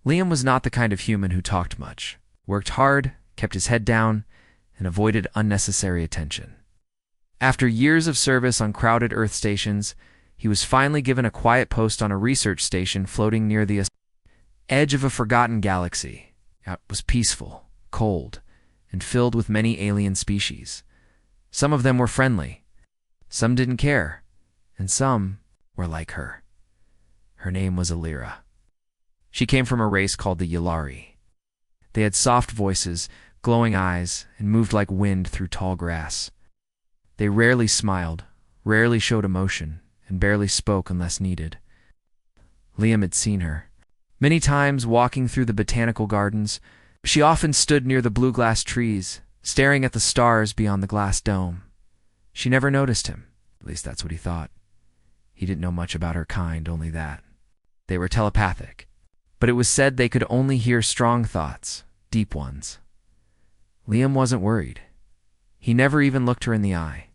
Liam was not the kind of human who talked much, worked hard, kept his head down, and avoided unnecessary attention. After years of service on crowded Earth stations, he was finally given a quiet post on a research station floating near the edge of a forgotten galaxy. It was peaceful, cold, and filled with many alien species. Some of them were friendly, some didn't care, and some were like her. Her name was Alira. She came from a race called the Yalari. They had soft voices, glowing eyes, and moved like wind through tall grass. They rarely smiled, rarely showed emotion, and barely spoke unless needed. Liam had seen her many times walking through the botanical gardens. She often stood near the blue glass trees, staring at the stars beyond the glass dome. She never noticed him, at least that's what he thought. He didn't know much about her kind, only that. They were telepathic, but it was said they could only hear strong thoughts, deep ones. Liam wasn't worried. He never even looked her in the eye.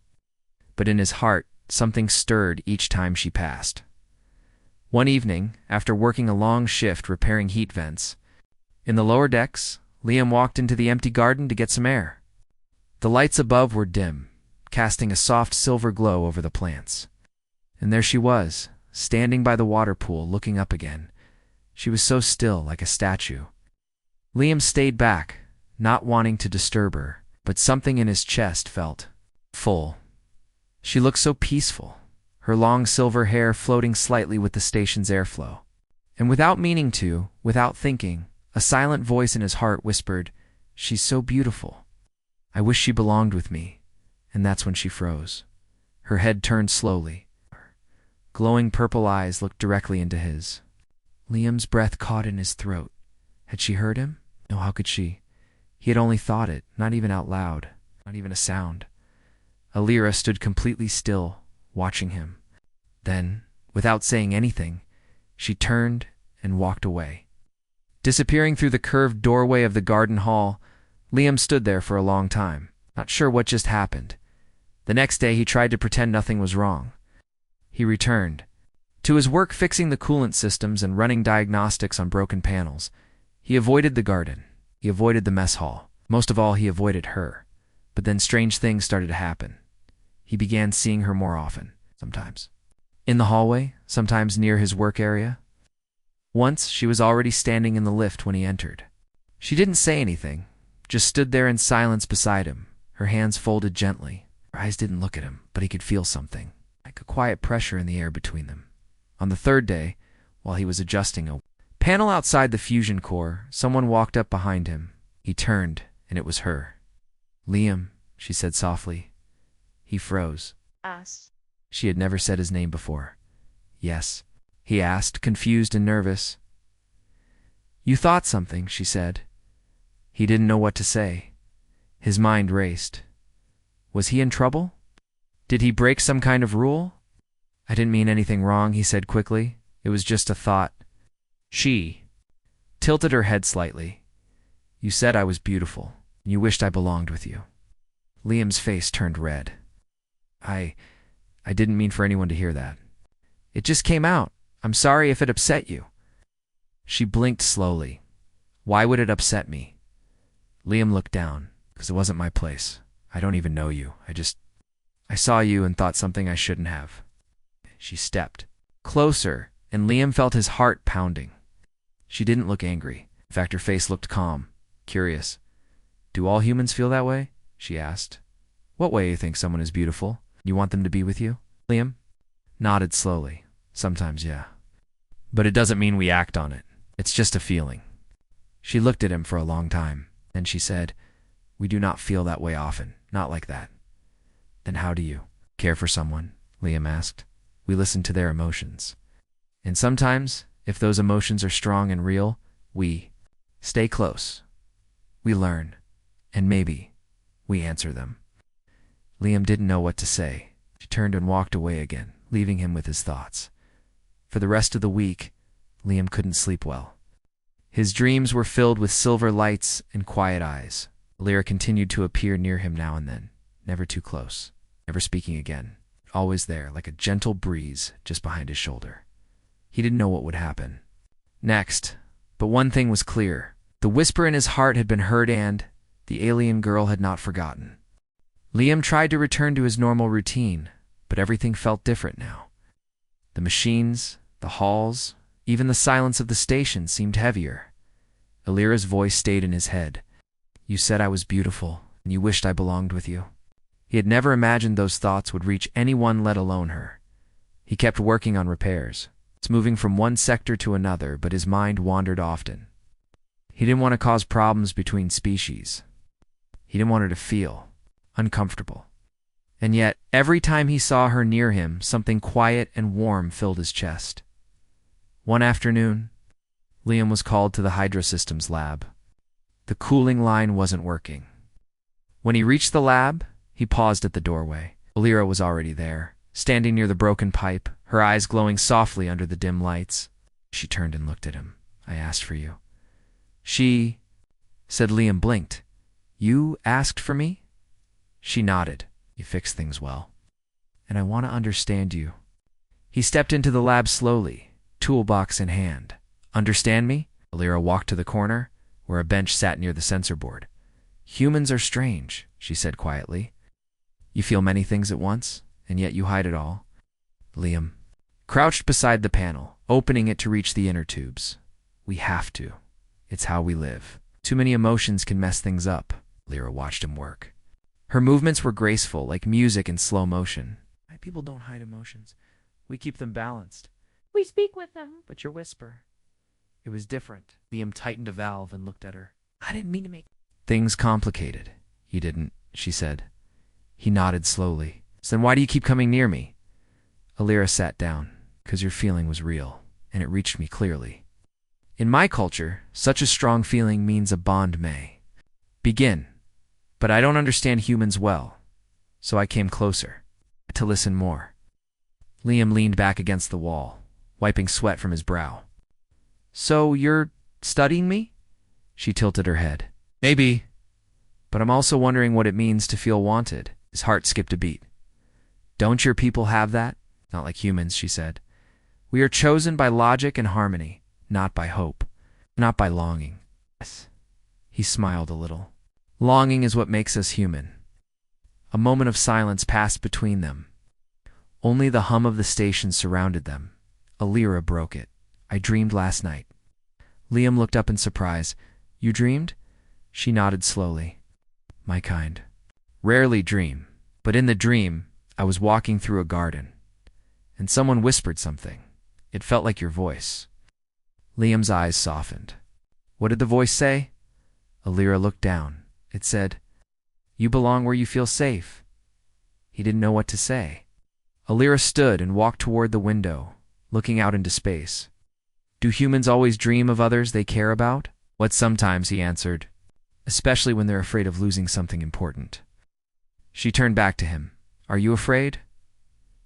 But in his heart, something stirred each time she passed. One evening, after working a long shift repairing heat vents, in the lower decks, Liam walked into the empty garden to get some air. The lights above were dim, casting a soft silver glow over the plants. And there she was, standing by the water pool, looking up again. She was so still, like a statue. Liam stayed back, not wanting to disturb her, but something in his chest felt full. She looked so peaceful, her long silver hair floating slightly with the station's airflow. And without meaning to, without thinking, a silent voice in his heart whispered, "She's so beautiful. I wish she belonged with me." And that's when she froze. Her head turned slowly. Glowing purple eyes looked directly into his. Liam's breath caught in his throat. Had she heard him? No, how could she? He had only thought it, not even out loud, not even a sound. Alira stood completely still, watching him. Then, without saying anything, she turned and walked away. Disappearing through the curved doorway of the garden hall, Liam stood there for a long time, not sure what just happened. The next day he tried to pretend nothing was wrong. He returned to his work fixing the coolant systems and running diagnostics on broken panels. He avoided the garden. He avoided the mess hall. Most of all, he avoided her. But then strange things started to happen. He began seeing her more often, sometimes in the hallway, sometimes near his work area. Once, she was already standing in the lift when he entered. She didn't say anything, just stood there in silence beside him, her hands folded gently. Her eyes didn't look at him, but he could feel something, like a quiet pressure in the air between them. On the third day, while he was adjusting a panel outside the fusion core, someone walked up behind him. He turned, and it was her. "Liam," she said softly. He froze. Us. She had never said his name before. "Yes," he asked, confused and nervous. "You thought something," she said. He didn't know what to say. His mind raced. Was he in trouble? Did he break some kind of rule? "I didn't mean anything wrong," he said quickly. "It was just a thought." She tilted her head slightly. "You said I was beautiful. You wished I belonged with you." Liam's face turned red. I didn't mean for anyone to hear that. It just came out. I'm sorry if it upset you." She blinked slowly. "Why would it upset me?" Liam looked down. "Because it wasn't my place. I don't even know you. I saw you and thought something I shouldn't have." She stepped closer, and Liam felt his heart pounding. She didn't look angry. In fact, her face looked calm, curious. "Do all humans feel that way?" she asked. "What way you think someone is beautiful? You want them to be with you?" Liam nodded slowly. "Sometimes, yeah. But it doesn't mean we act on it. It's just a feeling." She looked at him for a long time. Then she said, "We do not feel that way often. Not like that." "Then how do you care for someone?" Liam asked. "We listen to their emotions. And sometimes, if those emotions are strong and real, we stay close. We learn. And maybe we answer them." Liam didn't know what to say. She turned and walked away again, leaving him with his thoughts. For the rest of the week, Liam couldn't sleep well. His dreams were filled with silver lights and quiet eyes. Alira continued to appear near him now and then, never too close, never speaking again, always there like a gentle breeze just behind his shoulder. He didn't know what would happen next, But one thing was clear. The whisper in his heart had been heard and the alien girl had not forgotten. Liam tried to return to his normal routine, but everything felt different now. The machines, the halls, even the silence of the station seemed heavier. Alira's voice stayed in his head. You said I was beautiful, and you wished I belonged with you. He had never imagined those thoughts would reach anyone, let alone her. He kept working on repairs, moving from one sector to another, but his mind wandered often. He didn't want to cause problems between species. He didn't want her to feel uncomfortable. And yet, every time he saw her near him, something quiet and warm filled his chest. One afternoon, Liam was called to the Hydrosystems lab. The cooling line wasn't working. When he reached the lab, he paused at the doorway. Alira was already there, standing near the broken pipe, her eyes glowing softly under the dim lights. She turned and looked at him. I asked for you. She said. Liam blinked. You asked for me? She nodded. You fixed things well. And I want to understand you. He stepped into the lab slowly, toolbox in hand. Understand me? Alira walked to the corner, where a bench sat near the sensor board. Humans are strange, she said quietly. You feel many things at once, and yet you hide it all. Liam crouched beside the panel, opening it to reach the inner tubes. We have to. It's how we live. Too many emotions can mess things up. Alira watched him work. Her movements were graceful, like music in slow motion. My people don't hide emotions. We keep them balanced. We speak with them. But your whisper. It was different. Liam tightened a valve and looked at her. I didn't mean to make things complicated. You didn't, she said. He nodded slowly. So then why do you keep coming near me? Alira sat down. Because your feeling was real, and it reached me clearly. In my culture, such a strong feeling means a bond may begin. But I don't understand humans well, so I came closer, to listen more. Liam leaned back against the wall, wiping sweat from his brow. So you're studying me? She tilted her head. Maybe, but I'm also wondering what it means to feel wanted. His heart skipped a beat. Don't your people have that? Not like humans, she said. We are chosen by logic and harmony, not by hope, not by longing. Yes. He smiled a little. Longing is what makes us human. A moment of silence passed between them. Only the hum of the station surrounded them. Alira broke it. I dreamed last night. Liam looked up in surprise. You dreamed? She nodded slowly. My kind. Rarely dream, but in the dream, I was walking through a garden, and someone whispered something. It felt like your voice. Liam's eyes softened. What did the voice say? Alira looked down. It said, you belong where you feel safe. He didn't know what to say. Alira stood and walked toward the window, looking out into space. Do humans always dream of others they care about? What sometimes, he answered, especially when they're afraid of losing something important. She turned back to him. Are you afraid?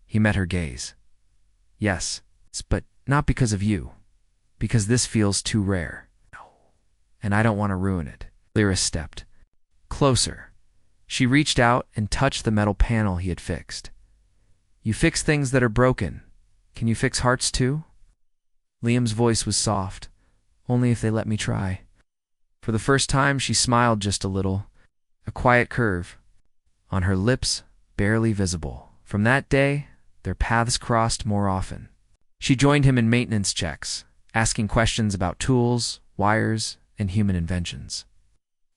He met her gaze. Yes, but not because of you. Because this feels too rare. No. And I don't want to ruin it. Alira stepped closer. She reached out and touched the metal panel he had fixed. You fix things that are broken. Can you fix hearts too? Liam's voice was soft. Only if they let me try. For the first time, she smiled just a little. A quiet curve. On her lips, barely visible. From that day, their paths crossed more often. She joined him in maintenance checks, asking questions about tools, wires, and human inventions.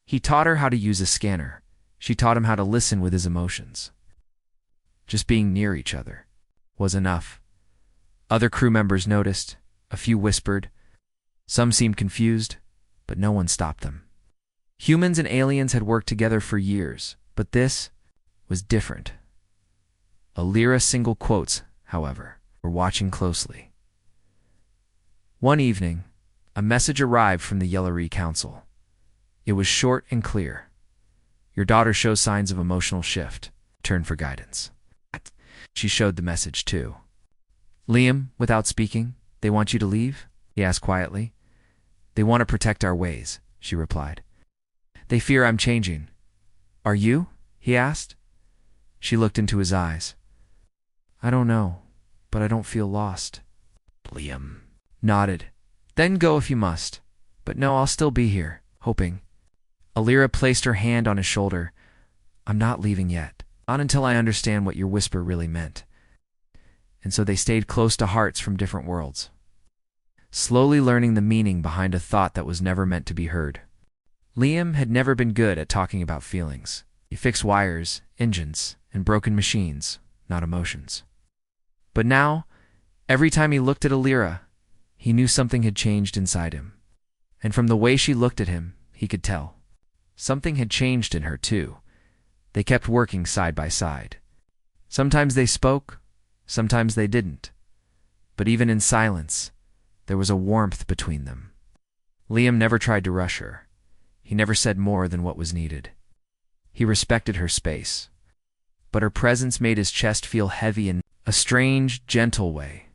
He taught her how to use a scanner. She taught him how to listen with his emotions. Just being near each other was enough. Other crew members noticed. A few whispered. Some seemed confused, but no one stopped them. Humans and aliens had worked together for years, but this was different. Alira's single quotes, however, were watching closely. One evening, a message arrived from the Yellery Council. It was short and clear. Your daughter shows signs of emotional shift. Turn for guidance. She showed the message too. Liam, without speaking, they want you to leave? He asked quietly. They want to protect our ways, she replied. They fear I'm changing. Are you? He asked. She looked into his eyes. I don't know, but I don't feel lost. Liam nodded. Then go if you must. But no, I'll still be here, hoping. Alira placed her hand on his shoulder. I'm not leaving yet. Not until I understand what your whisper really meant. And so they stayed close to hearts from different worlds, slowly learning the meaning behind a thought that was never meant to be heard. Liam had never been good at talking about feelings. He fixed wires, engines, and broken machines, not emotions. But now, every time he looked at Alira, he knew something had changed inside him. And from the way she looked at him, he could tell. Something had changed in her, too. They kept working side by side. Sometimes they spoke, sometimes they didn't. But even in silence, there was a warmth between them. Liam never tried to rush her. He never said more than what was needed. He respected her space. But her presence made his chest feel heavy in a strange, gentle way.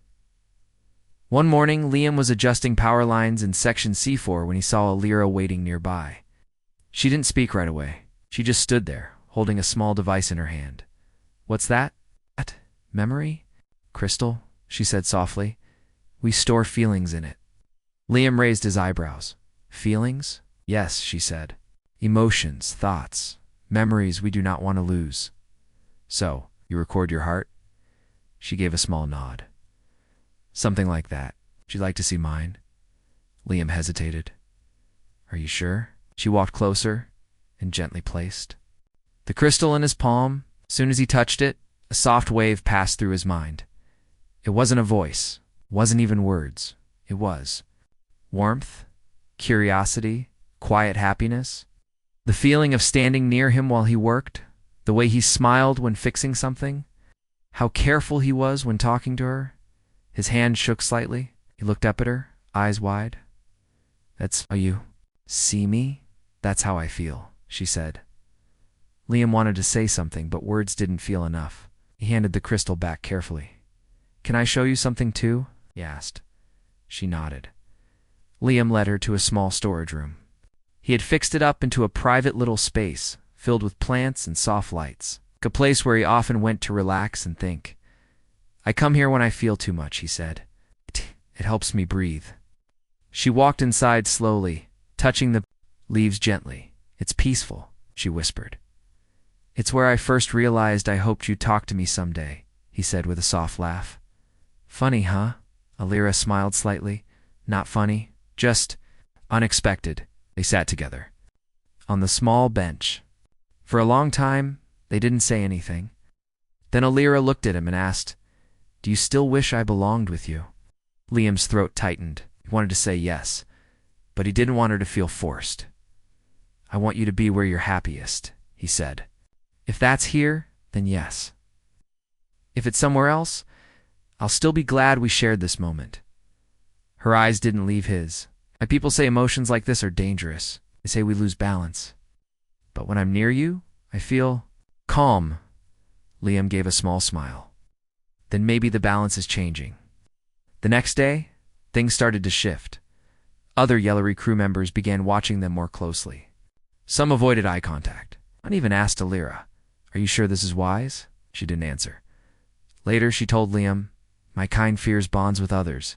One morning, Liam was adjusting power lines in Section C4 when he saw Alira waiting nearby. She didn't speak right away. She just stood there, holding a small device in her hand. What's that? Memory? Crystal, she said softly. We store feelings in it. Liam raised his eyebrows. Feelings? Yes, she said. Emotions, thoughts, memories we do not want to lose. So, you record your heart? She gave a small nod. Something like that. Would you like to see mine? Liam hesitated. Are you sure? She walked closer and gently placed the crystal in his palm. As soon as he touched it, a soft wave passed through his mind. It wasn't a voice, wasn't even words. It was warmth, curiosity, quiet happiness. The feeling of standing near him while he worked, the way he smiled when fixing something, how careful he was when talking to her. His hand shook slightly. He looked up at her, eyes wide. That's how you see me? That's how I feel, she said. Liam wanted to say something, but words didn't feel enough. He handed the crystal back carefully. Can I show you something too? He asked. She nodded. Liam led her to a small storage room. He had fixed it up into a private little space, filled with plants and soft lights, a place where he often went to relax and think. I come here when I feel too much, he said. It helps me breathe. She walked inside slowly, touching the leaves gently. It's peaceful, she whispered. It's where I first realized I hoped you'd talk to me someday, he said with a soft laugh. Funny, huh? Alira smiled slightly. Not funny, just unexpected. They sat together on the small bench. For a long time, they didn't say anything. Then Alira looked at him and asked, Do you still wish I belonged with you? Liam's throat tightened. He wanted to say yes, but he didn't want her to feel forced. I want you to be where you're happiest, he said. If that's here, then yes. If it's somewhere else, I'll still be glad we shared this moment. Her eyes didn't leave his. My people say emotions like this are dangerous. They say we lose balance. But when I'm near you, I feel calm. Liam gave a small smile. Then maybe the balance is changing. The next day, things started to shift. Other Yellery crew members began watching them more closely. Some avoided eye contact. One even asked Alira, Are you sure this is wise? She didn't answer. Later, she told Liam, My kind fears bonds with others.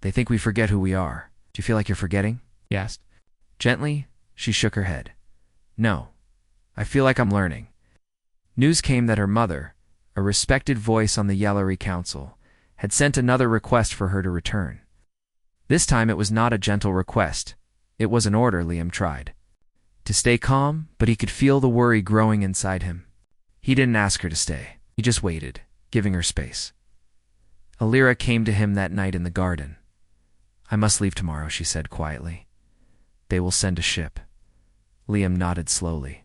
They think we forget who we are. Do you feel like you're forgetting? He asked. Gently, she shook her head. No, I feel like I'm learning. News came that her mother, a respected voice on the Yellery Council, had sent another request for her to return. This time it was not a gentle request. It was an order. Liam tried to stay calm, but he could feel the worry growing inside him. He didn't ask her to stay. He just waited, giving her space. Alira came to him that night in the garden. I must leave tomorrow, she said quietly. They will send a ship. Liam nodded slowly.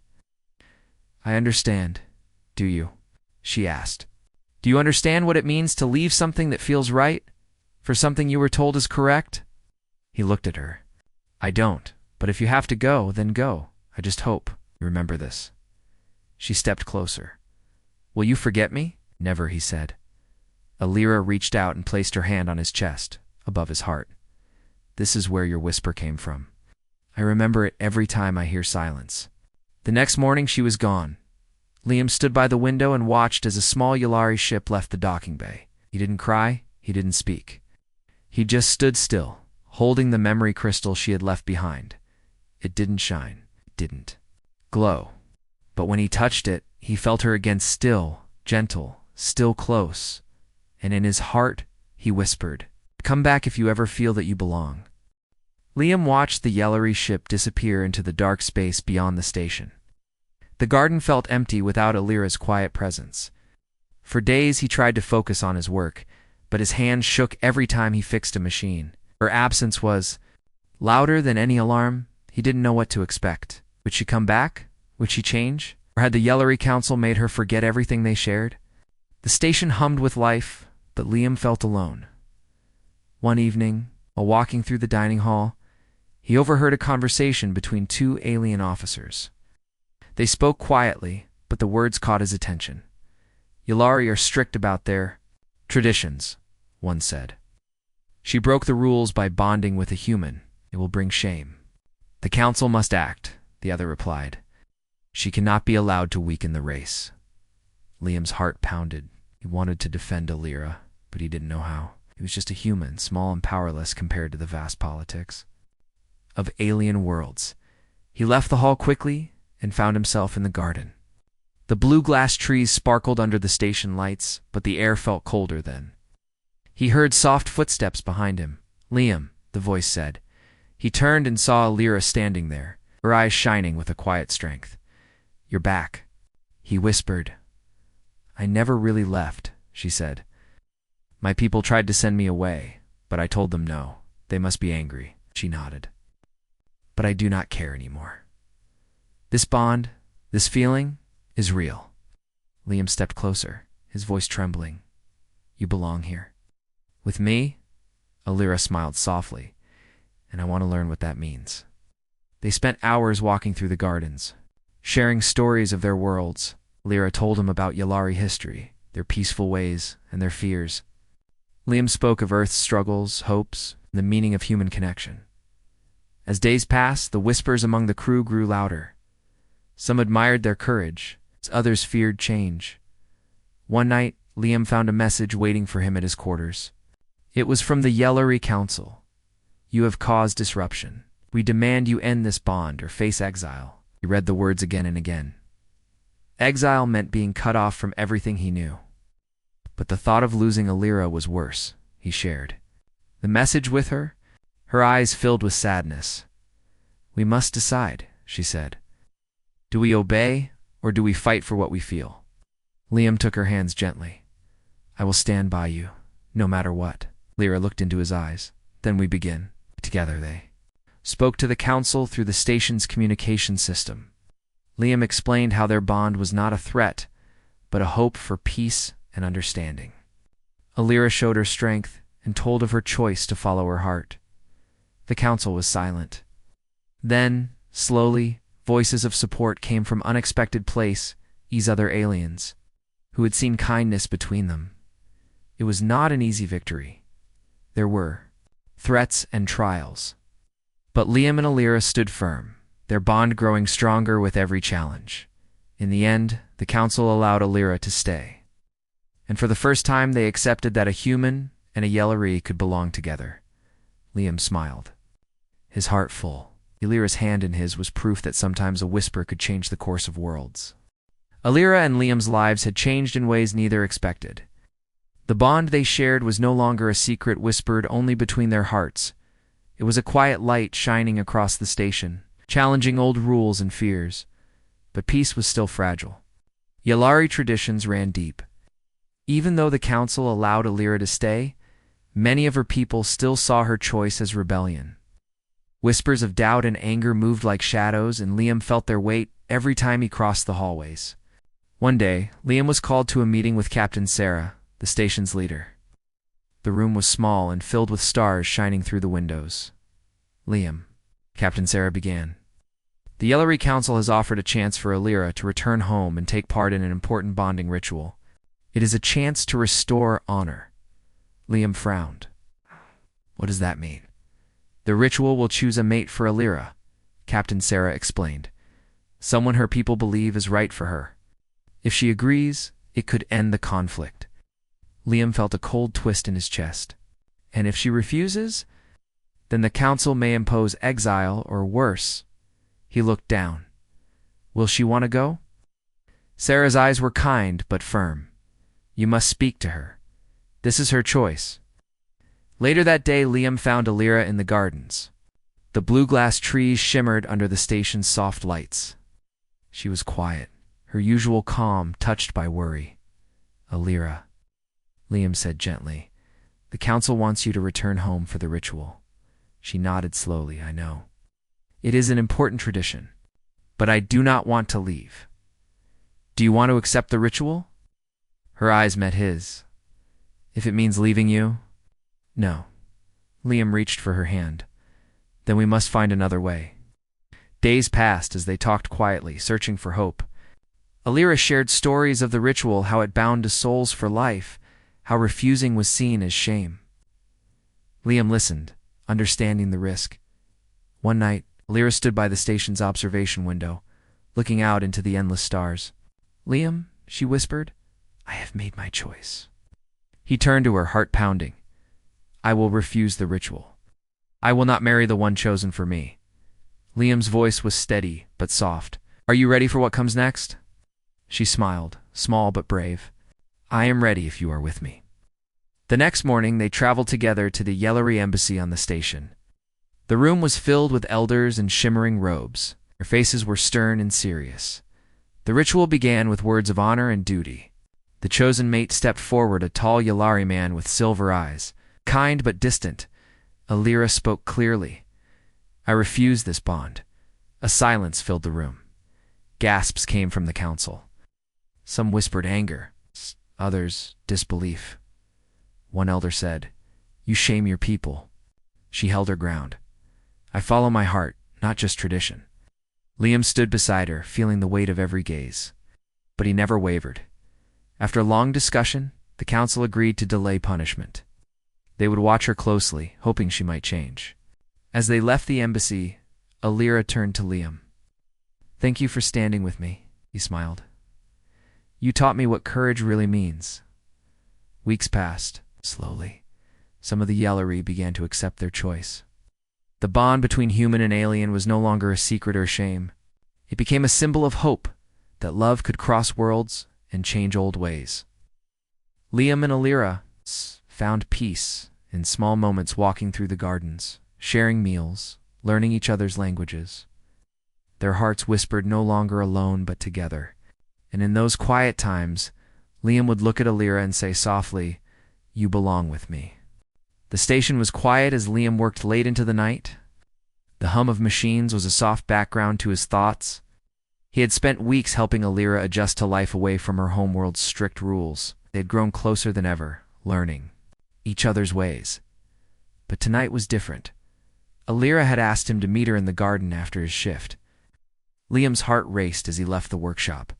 I understand. Do you? She asked. Do you understand what it means to leave something that feels right? For something you were told is correct? He looked at her. I don't, but if you have to go, then go. I just hope you remember this. She stepped closer. Will you forget me? Never, he said. Alira reached out and placed her hand on his chest, above his heart. This is where your whisper came from. I remember it every time I hear silence. The next morning she was gone. Liam stood by the window and watched as a small Yellari ship left the docking bay. He didn't cry, he didn't speak. He just stood still, holding the memory crystal she had left behind. It didn't shine. It didn't glow. But when he touched it, he felt her again, still, gentle, still close. And in his heart, he whispered, "Come back if you ever feel that you belong." Liam watched the yellowy ship disappear into the dark space beyond the station. The garden felt empty without Alira's quiet presence. For days he tried to focus on his work, but his hands shook every time he fixed a machine. Her absence was louder than any alarm. He didn't know what to expect. Would she come back? Would she change? Or had the Yellery Council made her forget everything they shared? The station hummed with life, but Liam felt alone. One evening, while walking through the dining hall, he overheard a conversation between two alien officers. They spoke quietly, but the words caught his attention. "Yellari are strict about their traditions," one said. "She broke the rules by bonding with a human. It will bring shame." "The council must act," the other replied. "She cannot be allowed to weaken the race." Liam's heart pounded. He wanted to defend Alira, but he didn't know how. He was just a human, small and powerless compared to the vast politics of alien worlds. He left the hall quickly and found himself in the garden. The blue glass trees sparkled under the station lights, but the air felt colder then. He heard soft footsteps behind him. "Liam," the voice said. He turned and saw Alira standing there, her eyes shining with a quiet strength. "You're back," he whispered. "I never really left," she said. "My people tried to send me away, but I told them no. They must be angry." She nodded. "But I do not care anymore. This bond, this feeling, is real." Liam stepped closer, his voice trembling. "You belong here." "With me?" Alira smiled softly. "And I want to learn what that means." They spent hours walking through the gardens, sharing stories of their worlds. Alira told him about Yellari history, their peaceful ways, and their fears. Liam spoke of Earth's struggles, hopes, and the meaning of human connection. As days passed, the whispers among the crew grew louder. Some admired their courage, as others feared change. One night, Liam found a message waiting for him at his quarters. It was from the Yellari Council. "You have caused disruption. We demand you end this bond or face exile." He read the words again and again. Exile meant being cut off from everything he knew. But the thought of losing Alira was worse, he shared. The message with her, her eyes filled with sadness. "We must decide," she said. "Do we obey, or do we fight for what we feel?" Liam took her hands gently. "I will stand by you, no matter what." Lyra looked into his eyes. "Then we begin." Together they spoke to the council through the station's communication system. Liam explained how their bond was not a threat, but a hope for peace and understanding. Alira showed her strength and told of her choice to follow her heart. The council was silent. Then, slowly, voices of support came from unexpected places, these other aliens, who had seen kindness between them. It was not an easy victory. There were threats and trials. But Liam and Alira stood firm, their bond growing stronger with every challenge. In the end, the council allowed Alira to stay. And for the first time, they accepted that a human and a Yellari could belong together. Liam smiled, his heart full. Alira's hand in his was proof that sometimes a whisper could change the course of worlds. Alira and Liam's lives had changed in ways neither expected. The bond they shared was no longer a secret whispered only between their hearts. It was a quiet light shining across the station, challenging old rules and fears. But peace was still fragile. Yellari traditions ran deep. Even though the council allowed Alira to stay, many of her people still saw her choice as rebellion. Whispers of doubt and anger moved like shadows, and Liam felt their weight every time he crossed the hallways. One day, Liam was called to a meeting with Captain Sarah, the station's leader. The room was small and filled with stars shining through the windows. "Liam," Captain Sarah began, "the Yellari Council has offered a chance for Alira to return home and take part in an important bonding ritual. It is a chance to restore honor." Liam frowned. "What does that mean?" "The ritual will choose a mate for Alira," Captain Sarah explained. "Someone her people believe is right for her. If she agrees, it could end the conflict." Liam felt a cold twist in his chest. "And if she refuses?" Then the council may impose exile or worse. He looked down. Will she want to go? Sarah's eyes were kind but firm. You must speak to her. This is her choice. Later that day, Liam found Alira in the gardens. The blue glass trees shimmered under the station's soft lights. She was quiet, her usual calm touched by worry. Alira, Liam said gently, the council wants you to return home for the ritual. She nodded slowly. I know. It is an important tradition, but I do not want to leave. Do you want to accept the ritual? Her eyes met his. If it means leaving you? No. Liam reached for her hand. Then we must find another way. Days passed as they talked quietly, searching for hope. Alira shared stories of the ritual, how it bound to souls for life, how refusing was seen as shame. Liam listened, understanding the risk. One night, Alira stood by the station's observation window, looking out into the endless stars. Liam, she whispered, I have made my choice. He turned to her, heart pounding. I will refuse the ritual. I will not marry the one chosen for me. Liam's voice was steady but soft. Are you ready for what comes next? She smiled, small but brave. I am ready if you are with me. The next morning, they traveled together to the Yellery embassy on the station. The room was filled with elders in shimmering robes. Their faces were stern and serious. The ritual began with words of honor and duty. The chosen mate stepped forward, a tall Yellari man with silver eyes. Kind but distant, Alira spoke clearly. I refuse this bond. A silence filled the room. Gasps came from the council. Some whispered anger, others disbelief. One elder said, You shame your people. She held her ground. I follow my heart, not just tradition. Liam stood beside her, feeling the weight of every gaze. But he never wavered. After long discussion, the council agreed to delay punishment. They would watch her closely, hoping she might change. As they left the embassy, Alira turned to Liam. Thank you for standing with me, he smiled. You taught me what courage really means. Weeks passed, slowly. Some of the Yellery began to accept their choice. The bond between human and alien was no longer a secret or shame. It became a symbol of hope, that love could cross worlds and change old ways. Liam and Alira found peace in small moments, walking through the gardens, sharing meals, learning each other's languages. Their hearts whispered, no longer alone but together. And in those quiet times, Liam would look at Alira and say softly, You belong with me. The station was quiet as Liam worked late into the night. The hum of machines was a soft background to his thoughts. He had spent weeks helping Alira adjust to life away from her homeworld's strict rules. They had grown closer than ever, learning each other's ways. But tonight was different. Alira had asked him to meet her in the garden after his shift. Liam's heart raced as he left the workshop.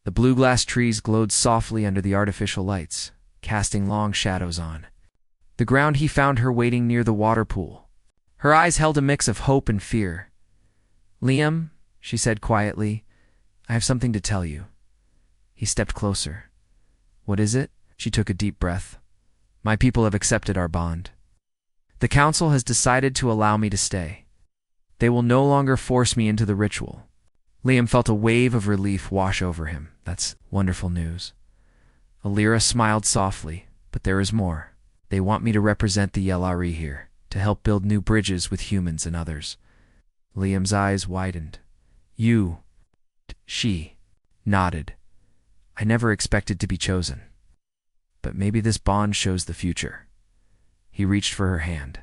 The blue glass trees glowed softly under the artificial lights, casting long shadows on. The ground he found her waiting near the water pool. Her eyes held a mix of hope and fear. Liam, she said quietly, I have something to tell you. He stepped closer. What is it? She took a deep breath. My people have accepted our bond. The council has decided to allow me to stay. They will no longer force me into the ritual. Liam felt a wave of relief wash over him. That's wonderful news. Alira smiled softly, but there is more. They want me to represent the Yellari here, to help build new bridges with humans and others. Liam's eyes widened. You, she, nodded. I never expected to be chosen. But maybe this bond shows the future. He reached for her hand.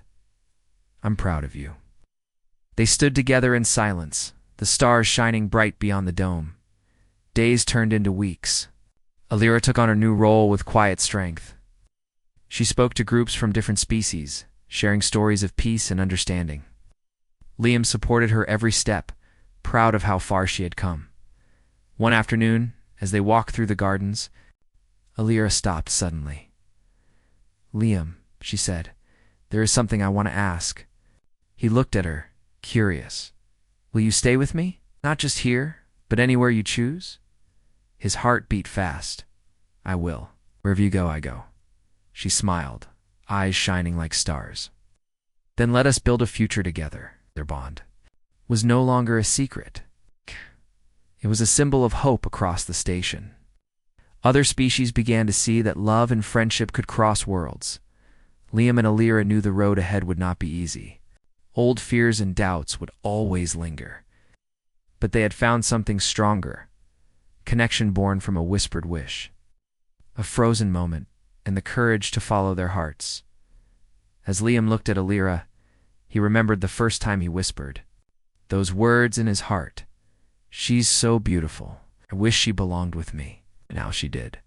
I'm proud of you. They stood together in silence, the stars shining bright beyond the dome. Days turned into weeks. Alira took on her new role with quiet strength. She spoke to groups from different species, sharing stories of peace and understanding. Liam supported her every step, proud of how far she had come. One afternoon, as they walked through the gardens, Alira stopped suddenly. Liam, she said, there is something I want to ask. He looked at her, curious. Will you stay with me? Not just here, but anywhere you choose? His heart beat fast. I will. Wherever you go, I go. She smiled, eyes shining like stars. Then let us build a future together. Their bond was no longer a secret. It was a symbol of hope across the station. Other species began to see that love and friendship could cross worlds. Liam and Alira knew the road ahead would not be easy. Old fears and doubts would always linger. But they had found something stronger, connection born from a whispered wish, a frozen moment, and the courage to follow their hearts. As Liam looked at Alira, he remembered the first time he whispered those words in his heart. "She's so beautiful. I wish she belonged with me." Now she did.